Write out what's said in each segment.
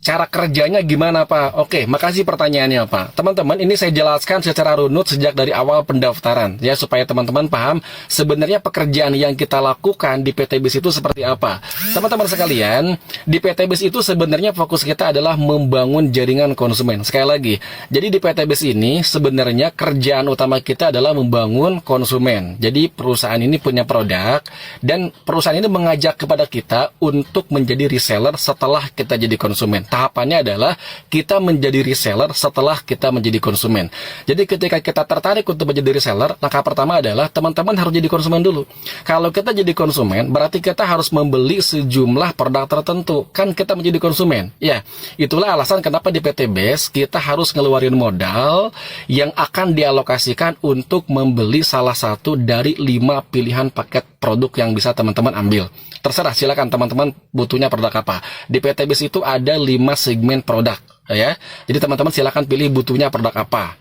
Cara kerjanya gimana Pak? Oke, makasih pertanyaannya Pak. Teman-teman, ini saya jelaskan secara runut sejak dari awal pendaftaran ya, supaya teman-teman paham sebenarnya pekerjaan yang kita lakukan di PT BIS itu seperti apa. Teman-teman sekalian, di PT BIS itu sebenarnya fokus kita adalah membangun jaringan konsumen. Sekali lagi, jadi di PT BIS ini sebenarnya kerjaan utama kita adalah membangun konsumen. Jadi perusahaan ini punya produk dan perusahaan ini mengajak kepada kita untuk menjadi reseller setelah kita jadi konsumen. Tahapannya adalah kita menjadi reseller setelah kita menjadi konsumen. Jadi ketika kita tertarik untuk menjadi reseller, langkah pertama adalah teman-teman harus jadi konsumen dulu. Kalau kita jadi konsumen, berarti kita harus membeli sejumlah produk tertentu. Kan kita menjadi konsumen. Ya, itulah alasan kenapa di PT BIS kita harus ngeluarin modal yang akan dialokasikan untuk membeli salah satu dari 5 pilihan paket produk yang bisa teman-teman ambil. Terserah, silakan teman-teman butuhnya produk apa. Di PT BIS itu ada 5 segmen produk ya. Jadi teman-teman silakan pilih butuhnya produk apa.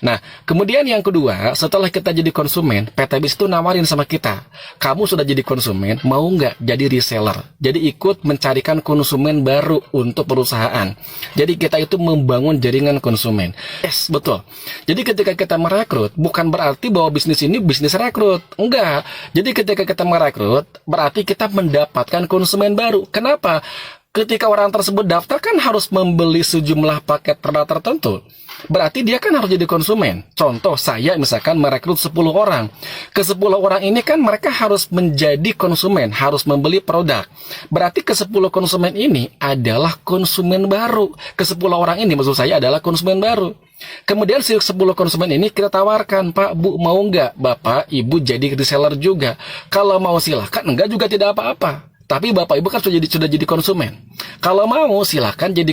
Nah, kemudian yang kedua, setelah kita jadi konsumen, PT BIS itu nawarin sama kita, kamu sudah jadi konsumen, mau nggak jadi reseller? Jadi ikut mencarikan konsumen baru untuk perusahaan. Jadi kita itu membangun jaringan konsumen. Yes, betul. Jadi ketika kita merekrut, bukan berarti bahwa bisnis ini bisnis rekrut. Enggak. Jadi ketika kita merekrut, berarti kita mendapatkan konsumen baru. Kenapa? Ketika orang tersebut daftar kan harus membeli sejumlah paket produk tertentu. Berarti dia kan harus jadi konsumen. Contoh, saya misalkan merekrut 10 orang. Ke 10 orang ini kan mereka harus menjadi konsumen, harus membeli produk. Berarti ke 10 konsumen ini adalah konsumen baru. Ke 10 orang ini maksud saya adalah konsumen baru. Kemudian si 10 konsumen ini kita tawarkan, Pak, Bu, mau nggak Bapak, Ibu jadi reseller juga? Kalau mau silahkan, enggak juga tidak apa-apa. Tapi Bapak Ibu kan sudah jadi konsumen. Kalau mau silakan jadi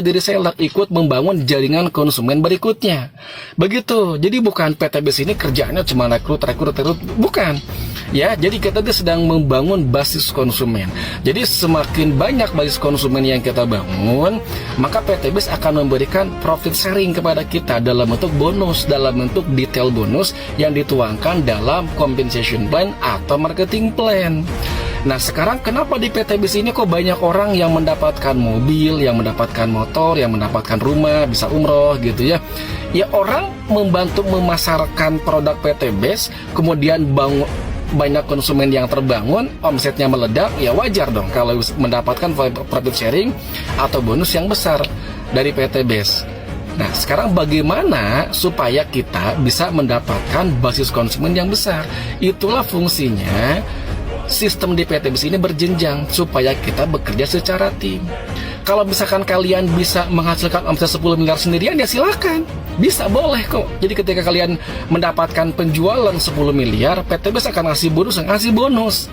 reseller, ikut membangun jaringan konsumen berikutnya. Begitu. Jadi bukan PT BIS ini kerjaannya cuma rekrut, bukan. Ya, jadi kita sedang membangun basis konsumen. Jadi semakin banyak basis konsumen yang kita bangun, maka PT BIS akan memberikan profit sharing kepada kita dalam bentuk bonus, dalam bentuk detail bonus yang dituangkan dalam compensation plan atau marketing plan. Nah, sekarang kenapa di PT BIS ini kok banyak orang yang mendapatkan mobil, yang mendapatkan motor, yang mendapatkan rumah, bisa umroh gitu ya. Ya, orang membantu memasarkan produk PT BIS, kemudian banyak konsumen yang terbangun, omsetnya meledak, ya wajar dong kalau mendapatkan profit sharing atau bonus yang besar dari PT BIS. Nah, sekarang bagaimana supaya kita bisa mendapatkan basis konsumen yang besar? Itulah fungsinya sistem di PT BIS ini berjenjang supaya kita bekerja secara tim. Kalau misalkan kalian bisa menghasilkan omset 10 miliar sendirian, ya silakan. Bisa, boleh kok. Jadi ketika kalian mendapatkan penjualan 10 miliar, PT BIS akan ngasih bonus.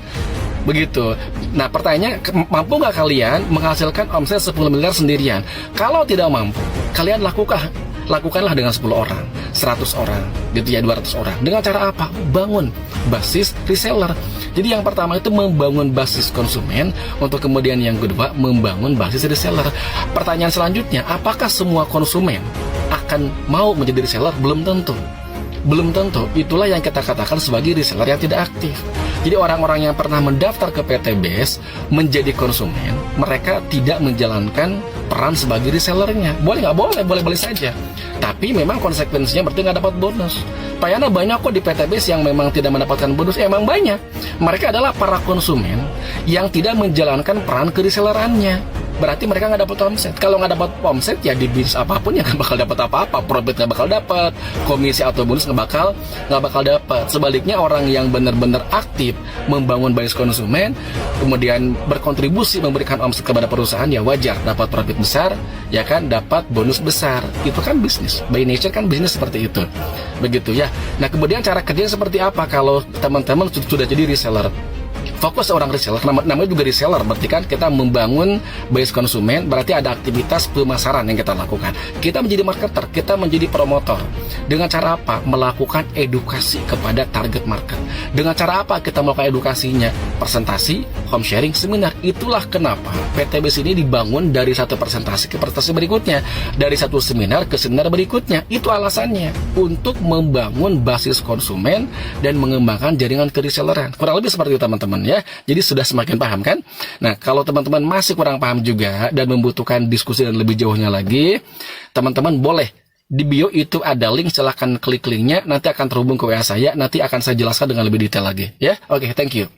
Begitu. Nah, pertanyaannya, mampu nggak kalian menghasilkan omset 10 miliar sendirian? Kalau tidak mampu, kalian lakukanlah dengan 10 orang, 100 orang, gitu ya, 200 orang. Dengan cara apa? Bangun basis reseller. Jadi yang pertama itu membangun basis konsumen, untuk kemudian yang kedua membangun basis reseller. Pertanyaan selanjutnya, apakah semua konsumen akan mau menjadi reseller? Belum tentu. Belum tentu. Itulah yang kita katakan sebagai reseller yang tidak aktif. Jadi orang-orang yang pernah mendaftar ke PT BIS menjadi konsumen, mereka tidak menjalankan peran sebagai resellernya. Boleh nggak? Boleh, boleh-boleh saja. Tapi memang konsekuensinya berarti nggak dapat bonus. Payana banyak kok di PT BIS yang memang tidak mendapatkan bonus. Emang banyak. Mereka adalah para konsumen yang tidak menjalankan peran keresellerannya. Berarti mereka nggak dapat omset. Kalau nggak dapat omset, ya di bisnis apapun ya nggak bakal dapat apa-apa. Profit nggak bakal dapat, komisi atau bonus nggak bakal dapat. Sebaliknya, orang yang benar-benar aktif membangun basis konsumen, kemudian berkontribusi memberikan omset kepada perusahaan, ya wajar dapat profit besar, ya kan, dapat bonus besar. Itu kan bisnis. By nature kan bisnis seperti itu. Begitu ya. Nah, kemudian cara kerjanya seperti apa kalau teman-teman sudah jadi reseller? Fokus orang reseller, namanya juga reseller, berarti kan kita membangun base konsumen, berarti ada aktivitas pemasaran yang kita lakukan. Kita menjadi marketer, kita menjadi promotor. Dengan cara apa? Melakukan edukasi kepada target market. Dengan cara apa kita melakukan edukasinya? Presentasi, home sharing, seminar. Itulah kenapa PT BIS ini dibangun dari satu presentasi ke presentasi berikutnya, dari satu seminar ke seminar berikutnya. Itu alasannya, untuk membangun basis konsumen dan mengembangkan jaringan kereselleran. Kurang lebih seperti itu, teman-teman. ya. Jadi sudah semakin paham kan? Nah, kalau teman-teman masih kurang paham juga dan membutuhkan diskusi dan lebih jauhnya lagi, teman-teman boleh di bio itu ada link, silahkan klik linknya, nanti akan terhubung ke WA saya, nanti akan saya jelaskan dengan lebih detail lagi ya. Oke, thank you.